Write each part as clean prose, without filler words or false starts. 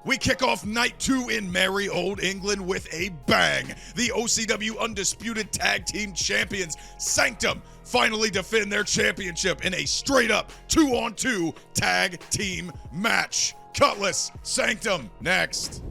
We kick off night 2 in merry old England with a bang. The OCW Undisputed Tag Team Champions, Sanctum, finally defend their championship in a straight-up 2-on-2 tag team match. CUTLASS, Sanctum, next.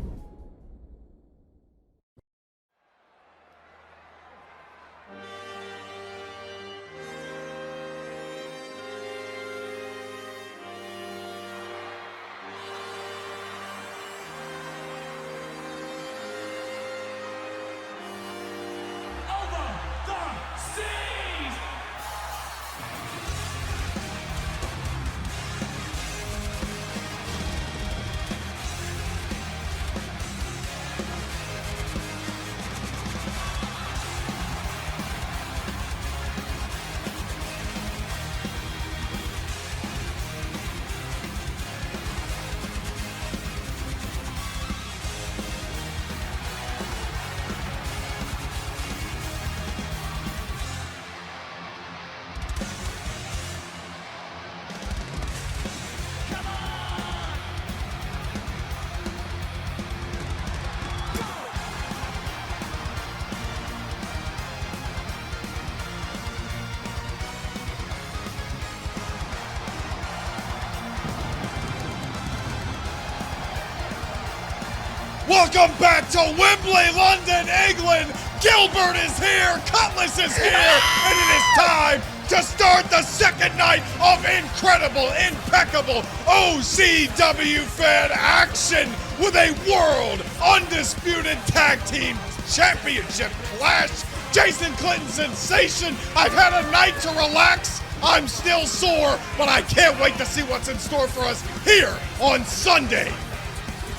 Welcome back to Wembley, London, England. Gilbert is here, CUTLASS is here, and it is time to start the second night of incredible, impeccable OCWFED action with a World Undisputed Tag Team Championship clash. Jason Clinton sensation. I've had a night to relax. I'm still sore, but I can't wait to see what's in store for us here on Sunday.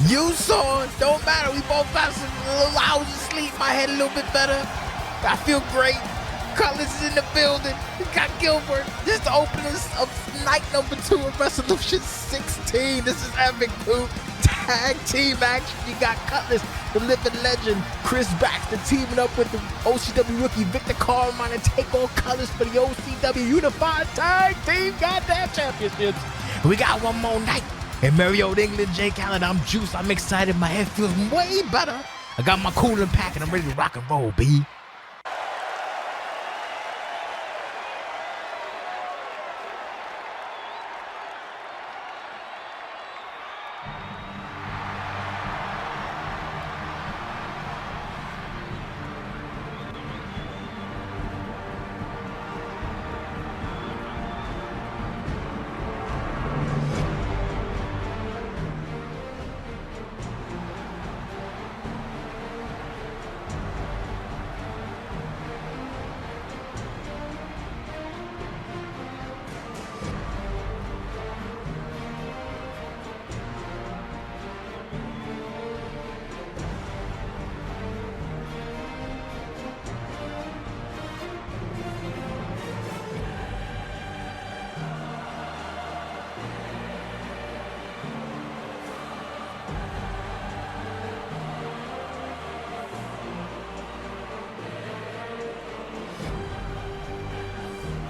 You saw it. Don't matter. We both got some little hours of sleep. My head a little bit better. I feel great. CUTLASS is in the building. We got Gilbert. This is the opening of night number 2 of Wrestlution 16. This is epic, dude. Tag team action. You got CUTLASS, the living legend, Chris Baxter teaming up with the OCW rookie Victor Carmine to take on CUTLASS for the OCW Unified Tag Team Goddamn Championships. We got one more night. In merry old England, Jake Allen, I'm juiced, I'm excited, my head feels way better. I got my cooling pack and I'm ready to rock and roll, B.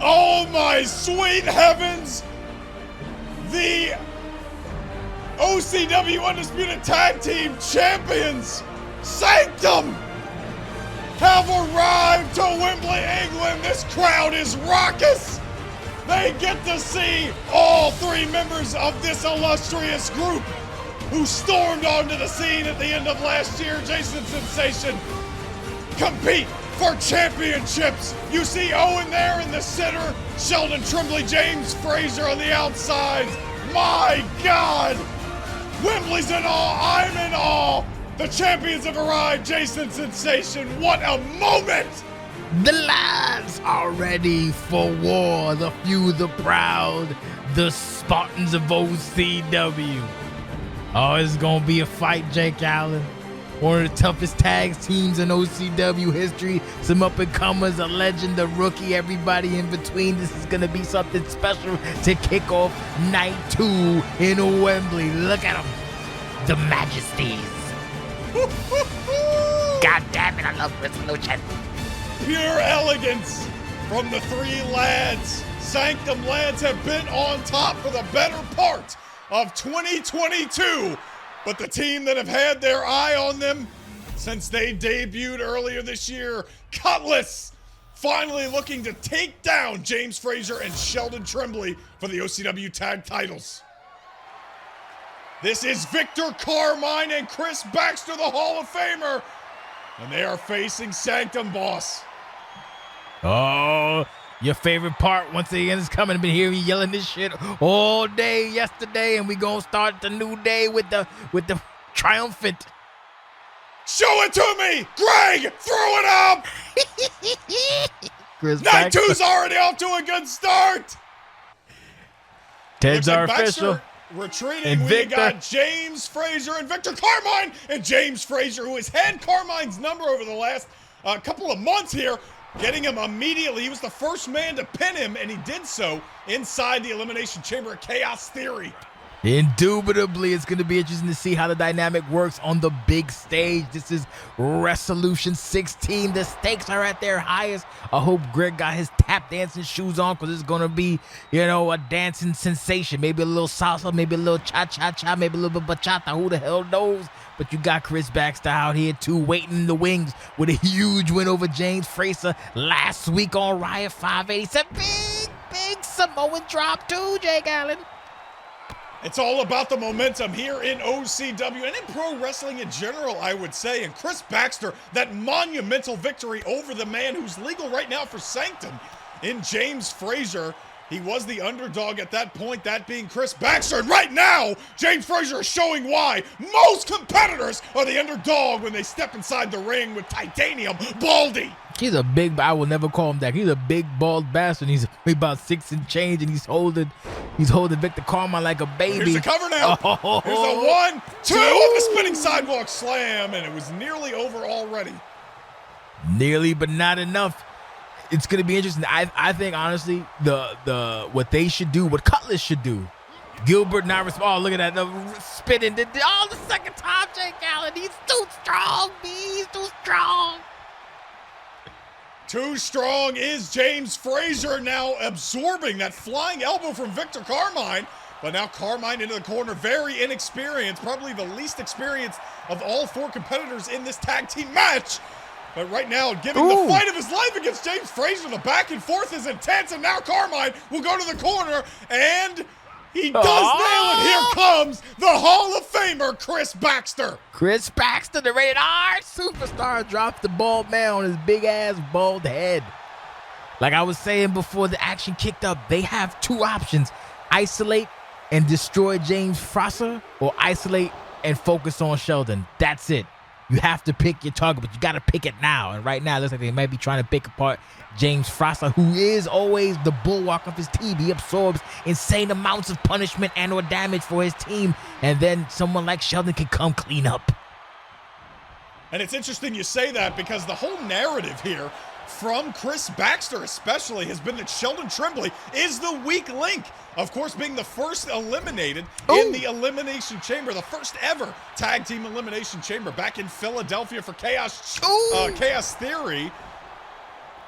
Oh my sweet heavens! The OCW Undisputed Tag Team Champions, Sanctum, have arrived to Wembley, England. This crowd is raucous. They get to see all 3 members of this illustrious group who stormed onto the scene at the end of last year, Jason Sensation, compete for championships. You see Owen there in the center, Sheldon Trimbley, James Fraser on the outside. My God! Wembley's in awe, I'm in awe. The champions have arrived, Jason Sensation. What a moment! The lads are ready for war. The few, the proud, the Spartans of OCW. Oh, it's gonna be a fight, Jake Allen. One of the toughest tag teams in OCW history. Some up-and-comers, a legend, a rookie, everybody in between. This is going to be something special to kick off night 2 in Wembley. Look at them. The Majesties. God damn it, I love Wrestlution. Pure elegance from the 3 lads. Sanctum lads have been on top for the better part of 2022. But the team that have had their eye on them since they debuted earlier this year, CUTLASS, finally looking to take down James Frazier and Sheldon Trimbley for the OCW tag titles. This is Victor Carmine and Chris Baxter, the Hall of Famer, and they are facing Sanctum, boss. Oh, your favorite part once again is coming. I've been hearing you yelling this shit all day yesterday, and we gonna start the new day with the triumphant. Show it to me, Greg. Throw it up. Chris Night Baxter. 2's already off to a good start. Ted's Looks our like official. Baxter retreating. And We Victor. got James Frazier and Victor Carmine, and James Frazier, who has had Carmine's number over the last couple of months here, getting him immediately. He was the first man to pin him, and he did so inside the Elimination Chamber at Chaos Theory. Indubitably, it's going to be interesting to see how the dynamic works on the big stage. This is Wrestlution 16. The stakes are at their highest. I hope Greg got his tap dancing shoes on, because it's going to be, a dancing sensation. Maybe a little salsa, maybe a little cha-cha-cha, maybe a little bit bachata. Who the hell knows? But you got Chris Baxter out here, too, waiting in the wings with a huge win over James Frazier last week on Riot 587. Big Samoan drop, too, Jake Allen. It's all about the momentum here in OCW and in pro wrestling in general, I would say. And Chris Baxter, that monumental victory over the man who's legal right now for Sanctum in James Frazier. He was the underdog at that point, that being Chris Baxter. And right now, James Frazier is showing why most competitors are the underdog when they step inside the ring with Titanium Baldy. He's a big, I will never call him that. He's a big, bald bastard. He's about 6 and change, and he's holding Victor Carmine like a baby. Here's the cover now. Oh. Here's a 1, 2 of the spinning sidewalk slam, and it was nearly over already. Nearly, but not enough. It's going to be interesting. I think, honestly, what they should do, what CUTLASS should do, Gilbert not respond. Oh, look at that. The spinning. The second time, Jake Allen. He's too strong, B. He's too strong. Too strong is James Frazier, now absorbing that flying elbow from Victor Carmine. But now Carmine into the corner, very inexperienced, probably the least experienced of all 4 competitors in this tag team match. But right now, giving the fight of his life against James Frazier, the back and forth is intense, and now Carmine will go to the corner, and he does nail it. Here comes the Hall of Famer, Chris Baxter. Chris Baxter, the rated R superstar, dropped the bald man on his big-ass bald head. Like I was saying before the action kicked up, they have 2 options. Isolate and destroy James Frazier, or isolate and focus on Sheldon. That's it. You have to pick your target, but you got to pick it now. And right now, it looks like they might be trying to pick apart James Frazier, who is always the bulwark of his team. He absorbs insane amounts of punishment and or damage for his team. And then someone like Sheldon can come clean up. And it's interesting you say that, because the whole narrative here from Chris Baxter especially has been that Sheldon Trimbley is the weak link. Of course, being the first eliminated in the Elimination Chamber, the first ever tag team Elimination Chamber back in Philadelphia for Chaos Theory.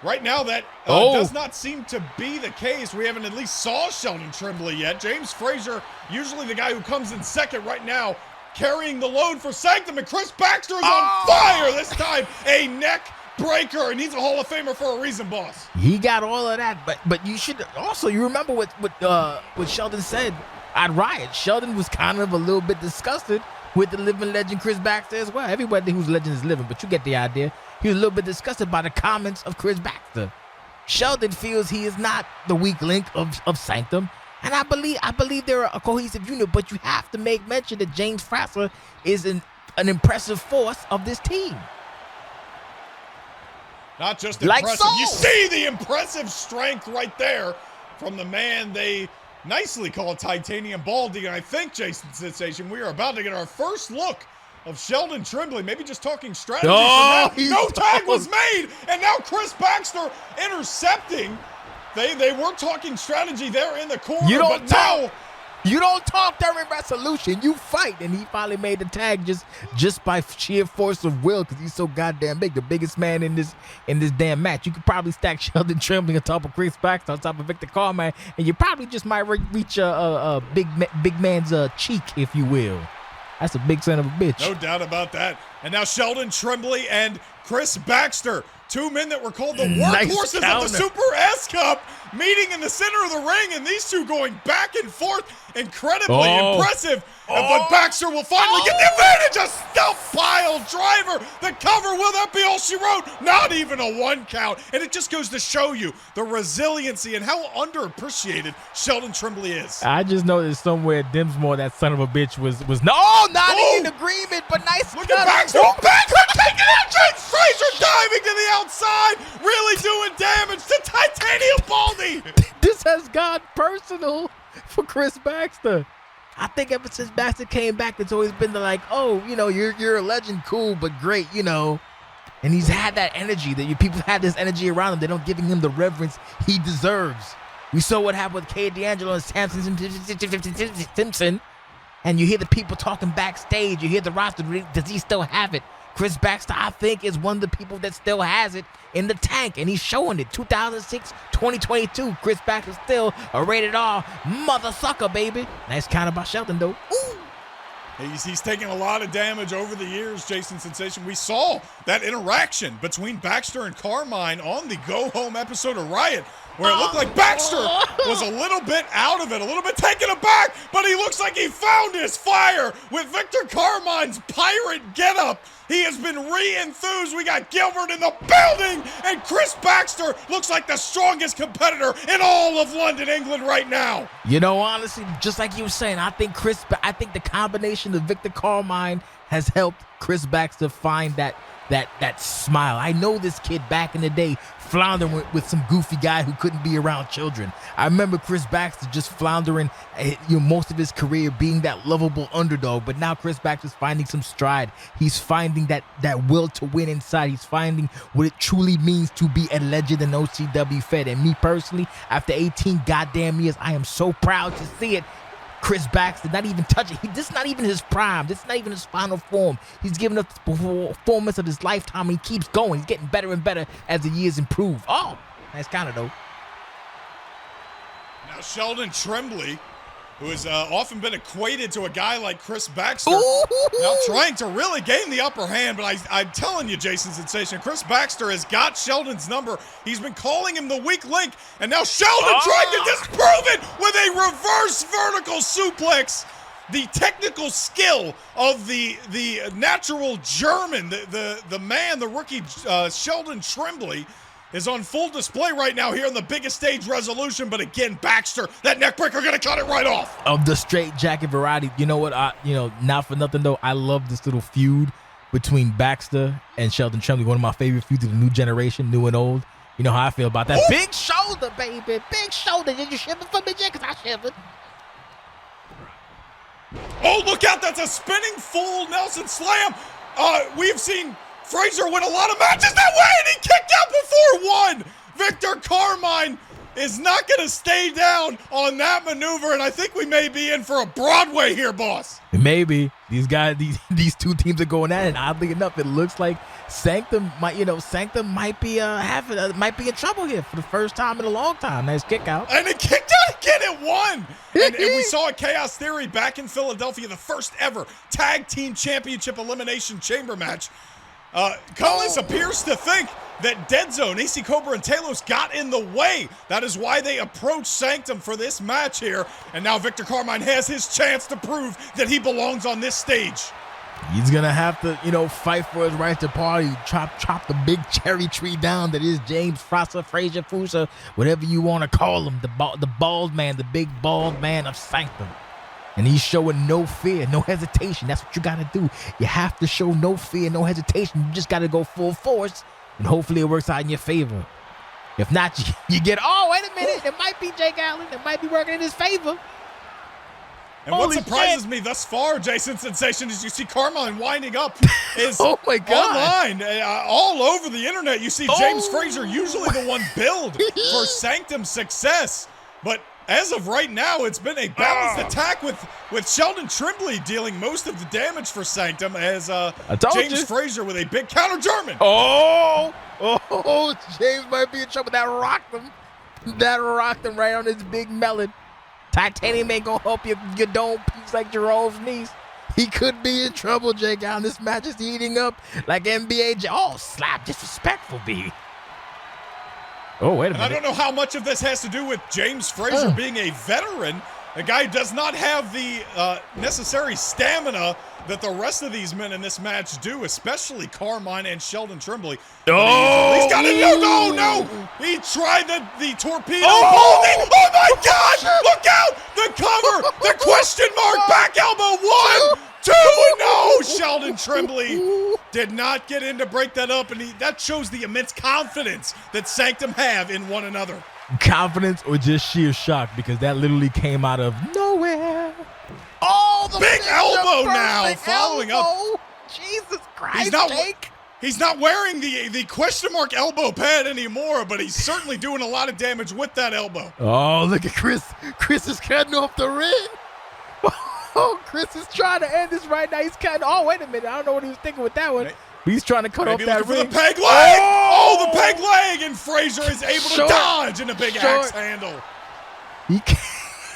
Right now, that does not seem to be the case. We haven't at least saw Sheldon Trimbley yet. James Frazier, usually the guy who comes in second right now, carrying the load for Sanctum, and Chris Baxter is on fire this time. A neck breaker, and he's a Hall of Famer for a reason, boss. He got all of that, but you should also, you remember what Sheldon said at Riot. Sheldon was kind of a little bit disgusted with the living legend Chris Baxter as well. Everybody who's legend is living, but you get the idea. He was a little bit disgusted by the comments of Chris Baxter. Sheldon feels he is not the weak link of Sanctum, and I believe they're a cohesive unit, but you have to make mention that James Frazier is an impressive force of this team. Not just Like impressive. so. You see the impressive strength right there from the man they nicely call Titanium Baldy. And I think, Jason Sensation, we are about to get our first look of Sheldon Trimbley, maybe just talking strategy. No tag was made, and now Chris Baxter intercepting. They were talking strategy there in the corner, You don't talk during Wrestlution. You fight, and he finally made the tag just by sheer force of will, because he's so goddamn big, the biggest man in this damn match. You could probably stack Sheldon Trimbley on top of Chris Baxter, on top of Victor Carmine, and you probably just might reach a big man's cheek, if you will. That's a big son of a bitch. No doubt about that. And now Sheldon Tremblay and Chris Baxter, two men that were called the workhorses of the Super S Cup, meeting in the center of the ring, and these two going back and forth. Incredibly impressive. But Baxter will finally get the advantage. A stuff pile driver. The cover. Will that be all she wrote? Not even a 1 count. And it just goes to show you the resiliency and how underappreciated Sheldon Tremblay is. I just noticed somewhere Dimsmore, that son of a bitch, was not in agreement, but nice. Look at Baxter. Baxter taking out James Fraser, diving to the outside, really doing damage to Titanium Baldy. This has gone personal for Chris Baxter. I think ever since Baxter came back, it's always been you're a legend, cool, but great, And he's had that energy, people had this energy around him. They're not giving him the reverence he deserves. We saw what happened with K. D'Angelo and Simpson, and you hear the people talking backstage. You hear the roster. Does he still have it? Chris Baxter, I think, is one of the people that still has it in the tank, and he's showing it. 2006, 2022, Chris Baxter still a rated R mother sucker, baby. Nice counter by Sheldon, though. Ooh. He's taken a lot of damage over the years, Jason Sensation. We saw that interaction between Baxter and Carmine on the Go Home episode of Riot, where it looked like Baxter was a little bit out of it, a little bit taken aback, but he looks like he found his fire with Victor Carmine's pirate getup. He has been re-enthused. We got Gilbert in the building, and Chris Baxter looks like the strongest competitor in all of London, England right now. Honestly, just like you were saying, I think the combination of Victor Carmine has helped Chris Baxter find that smile. I know this kid back in the day floundering with some goofy guy who couldn't be around children. I remember Chris Baxter just floundering most of his career being that lovable underdog, but now Chris Baxter's finding some stride. He's finding that will to win inside. He's finding what it truly means to be a legend in OCWFED. And me personally, after 18 goddamn years, I am so proud to see it. Chris Baxter not even touching. This is not even his prime. This is not even his final form. He's giving us the performance of his lifetime, and he keeps going. He's getting better and better as the years improve. Oh, nice counter, though. Now Sheldon Tremblay, who has often been equated to a guy like Chris Baxter, now trying to really gain the upper hand. But I'm telling you, Jason Sensation, Chris Baxter has got Sheldon's number. He's been calling him the weak link, and now Sheldon trying to disprove it with a reverse vertical suplex. The technical skill of the natural German, the man, the rookie Sheldon Tremblay, is on full display right now here on the biggest stage Resolution. But again, Baxter, that neckbreaker gonna cut it right off. Of the straight jacket variety. You know what? Not for nothing though, I love this little feud between Baxter and Sheldon Tremblay. One of my favorite feuds of the new generation, new and old. You know how I feel about that. Ooh. Big shoulder, baby. Big shoulder. Did you shiver for me, Jay? Because I shivered. Oh, look out. That's a spinning full Nelson slam. We've seen Fraser win a lot of matches that way, and he kicked out before one. Victor Carmine is not going to stay down on that maneuver, and I think we may be in for a Broadway here, boss. Maybe. These guys, these two teams are going at it, and oddly enough, it looks like Sanctum might be in trouble here for the first time in a long time. Nice kick out. And it kicked out again at one. And we saw a Chaos Theory back in Philadelphia, the first ever Tag Team Championship Elimination Chamber match. Collins appears to think that Dead Zone, AC Cobra, and Talos got in the way. That is why they approached Sanctum for this match here. And now Victor Carmine has his chance to prove that he belongs on this stage. He's going to have to, fight for his right to party, chop the big cherry tree down that is James Fraser, whatever you want to call him, the bald man, the big bald man of Sanctum. And he's showing no fear, no hesitation. That's what you got to do. You have to show no fear, no hesitation. You just got to go full force, and hopefully it works out in your favor. If not, you get, wait a minute, it might be Jake Allen. It might be working in his favor. And what surprises me thus far, Jason Sensation, is you see Carmine winding up is oh my God. online, all over the internet. You see James Fraser, usually the one billed for Sanctum's success. But as of right now, it's been a balanced attack with Sheldon Tremblay dealing most of the damage for Sanctum as James Fraser with a big counter German. James might be in trouble. That rocked him. That rocked him right on his big melon. Titanium ain't gonna help your dome piece like Jerome's niece. He could be in trouble, Jake Allen. This match is heating up like NBA. Oh, slap. Disrespectful, B. Oh, wait a minute. I don't know how much of this has to do with James Frazier being a veteran. A guy who does not have the necessary stamina that the rest of these men in this match do, especially Carmine and Sheldon Trimbley. Oh! He's got it. No. He tried the torpedo. Oh my God! Look out! The cover! The question mark! Back elbow. 1, 2. No! Sheldon Trimbley did not get in to break that up, and that shows the immense confidence that Sanctum have in one another. Confidence or just sheer shock, because that literally came out of nowhere. Oh, the big elbow now, following up. Jesus Christ, Jake. He's not wearing the question mark elbow pad anymore, but he's certainly doing a lot of damage with that elbow. Oh, look at Chris. Chris is cutting off the ring. Oh, Chris is trying to end this right now. He's cutting. Oh, wait a minute. I don't know what he was thinking with that one. He's trying to cut off that ring. For the peg leg. Oh, the peg leg, and Frazier is able to dodge in a big axe handle. He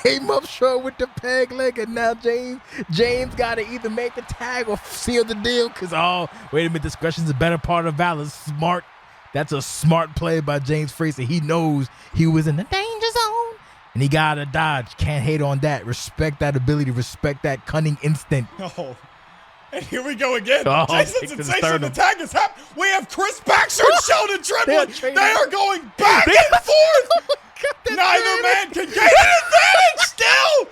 came up short with the peg leg, and now James got to either make the tag or seal the deal. Because, oh, wait a minute, discretion's a better part of valor. Smart. That's a smart play by James Frazier. He knows he was in the danger zone, and he got to dodge. Can't hate on that. Respect that ability. Respect that cunning instinct. Oh. And here we go again. Oh, Jason Sensation, the tag is happening. We have Chris Baxter and Sheldon Trimbley. They are going back and forth. Neither man can gain an advantage still.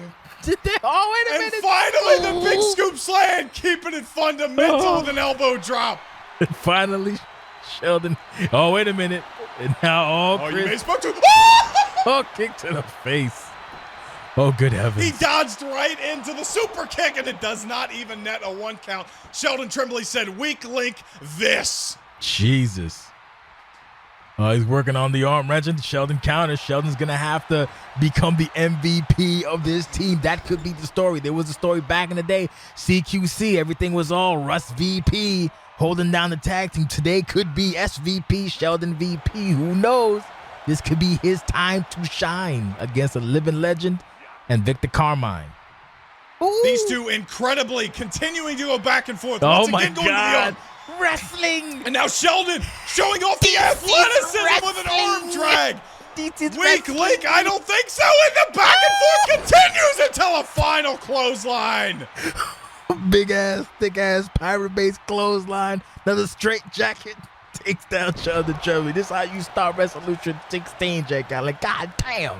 Oh, wait a minute. And finally, the big scoop slam, keeping it fundamental with an elbow drop. And finally, Sheldon. Oh, wait a minute. And now, Chris. You may spoke to. Oh, kick to the face. Oh, good heavens. He dodged right into the super kick, and it does not even net a 1 count. Sheldon Trimbley said, weak link this. Jesus. He's working on the arm wrenching. Sheldon counters. Sheldon's going to have to become the MVP of this team. That could be the story. There was a story back in the day. CQC, everything was all Russ VP holding down the tag team. Today could be SVP, Sheldon VP. Who knows? This could be his time to shine against a living legend and Victor Carmine. Ooh. These two incredibly continuing to go back and forth. Oh, Once my again, God. Wrestling. And now Sheldon showing off the athleticism with an arm drag. Weak link, I don't think so. And the back and forth continues until a final clothesline. Big ass, thick ass, pirate base clothesline. Another straight jacket takes down Sheldon Trimbley. This is how you start Resolution 16, Jake Allen. God damn.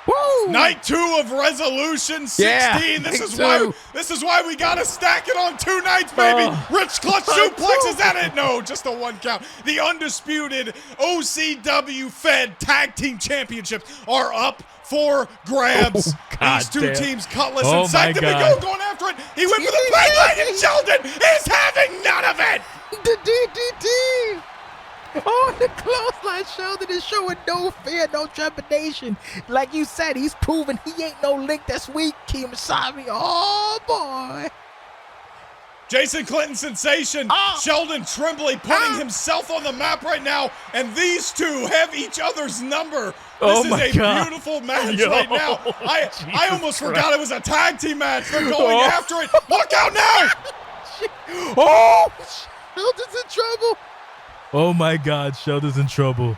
Woo! Night 2 of Resolution 16. Yeah, this is why we gotta stack it on 2 nights, baby. Rich clutch suplex, is that it? No, just a 1 count. The undisputed OCWFED Tag Team Championships are up for grabs. These two teams, Cutlass and Sanctum, going after it. He went for the peg leg, and Sheldon is having none of it. The DDT. Oh, the clothesline. Sheldon is showing no fear, no trepidation. Like you said, he's proven he ain't no link that's weak. Kemosabe. Oh, boy. Jason Clinton Sensation, Sheldon Trimbley putting himself on the map right now, and these two have each other's number. This is a beautiful match right now. I almost forgot it was a tag team match. They're going after it. Look out now! Oh, Sheldon's in trouble. Oh, my God, Sheldon's in trouble.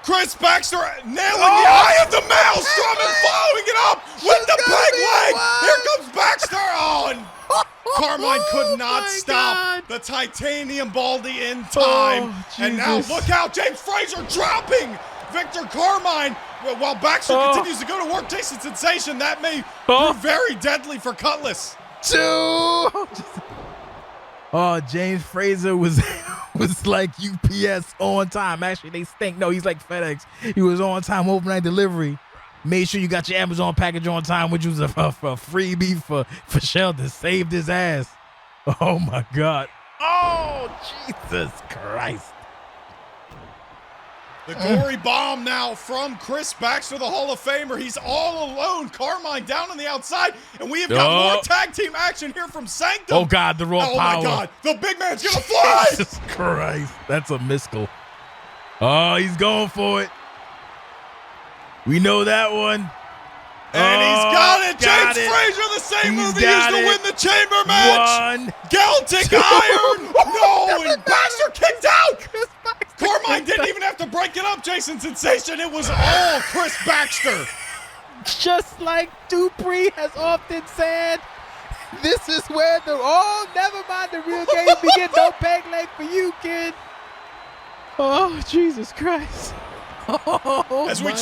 Chris Baxter nailing the eye of the maelstrom and following it up with the peg leg. Here comes Baxter on. Carmine could not stop the titanium baldy in time. And now look out, James Frazier dropping Victor Carmine. While Baxter continues to go to work, Jason Sensation, that may prove very deadly for Cutlass. James Frazier was like UPS on time. Actually, they stink. No, he's like FedEx. He was on time, overnight delivery. Made sure you got your Amazon package on time, which was a freebie for Sheldon. Saved his ass. Oh, my God. Oh, Jesus Christ. The glory bomb now from Chris Baxter, the Hall of Famer. He's all alone. Carmine down on the outside. And we have got more tag team action here from Sanctum. Oh, God, the raw power. Oh, my God. The big man's going to fly. Jesus Christ. That's a miscall. Oh, he's going for it. We know that one. And he's got it. James Frazier, the same move he used to win the chamber match. Celtic Iron. No, and Baxter kicked out. Carmine didn't even have to break it up, Jason Sensation. It was all Chris Baxter. Just like Dupree has often said, this is where never mind, the real game begins. No peg leg for you, kid. Oh, Jesus Christ. Oh, as we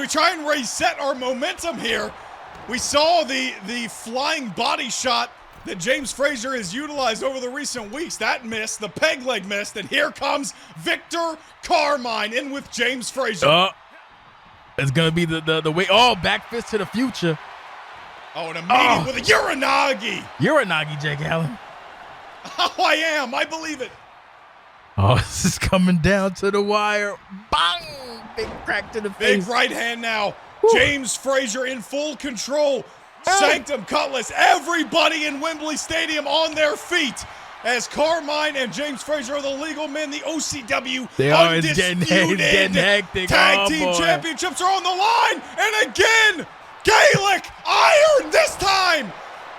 try and reset our momentum here, we saw the flying body shot that James Frazier has utilized over the recent weeks. That missed, the peg leg missed, and here comes Victor Carmine in with James Frazier. It's gonna be the way. Oh, back fist to the future. Oh, and immediate with a Uranagi. Uranagi, Jake Allen. Oh, I am. I believe it. Oh, this is coming down to the wire. Bang! Big crack to the face. Big right hand now. Woo. James Frazier in full control. Sanctum, Cutlass, everybody in Wembley Stadium on their feet as Carmine and James Frazier are the legal men. The OCW undisputed hectic. tag team championships are on the line. And again, Gaelic Iron this time.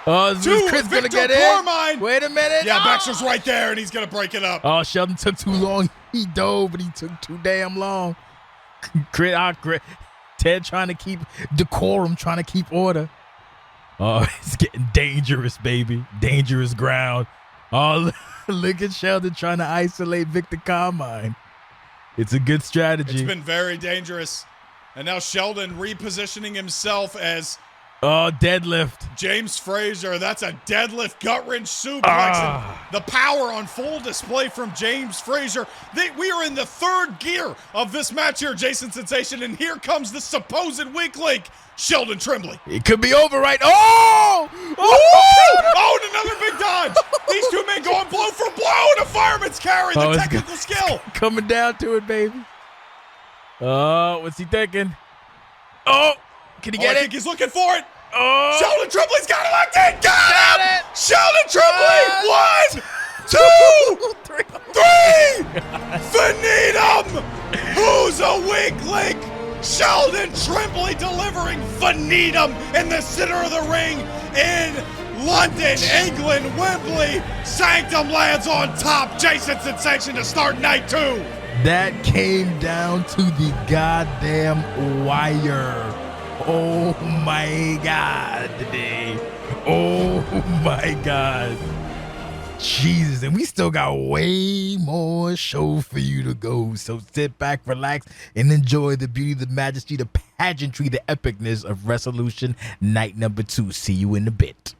Oh, is Chris going to get Carmine. In? Wait a minute. Yeah, Baxter's right there, and he's going to break it up. Oh, Sheldon took too long. He dove, but he took too damn long. Ted trying to keep decorum, trying to keep order. Oh, it's getting dangerous, baby. Dangerous ground. Oh, look at Sheldon trying to isolate Victor Carmine. It's a good strategy. It's been very dangerous. And now Sheldon repositioning himself as deadlift. James Frazier, that's a deadlift gut wrench suplex. The power on full display from James Frazier. We are in the third gear of this match here, Jason Sensation, and here comes the supposed weak link, Sheldon Tremblay. It could be over right. Oh, and another big dodge. These two men going blow for blow, and a fireman's carry, the technical skill. Coming down to it, baby. What's he thinking? Oh, can he get it? I think he's looking for it. Oh. Sheldon Tremblay's got it locked in. Got it. Sheldon Tremblay. 1, 2, 3. Finitum. Who's a weak link? Sheldon Tremblay delivering Finitum in the center of the ring in London, England, Wembley. Sanctum lands on top. Jason Sensation to start night 2. That came down to the goddamn wire. Oh my God, today. Oh my God. Jesus, and we still got way more show for you to go. So sit back, relax, and enjoy the beauty, the majesty, the pageantry, the epicness of Wrestlution night number 2. See you in a bit.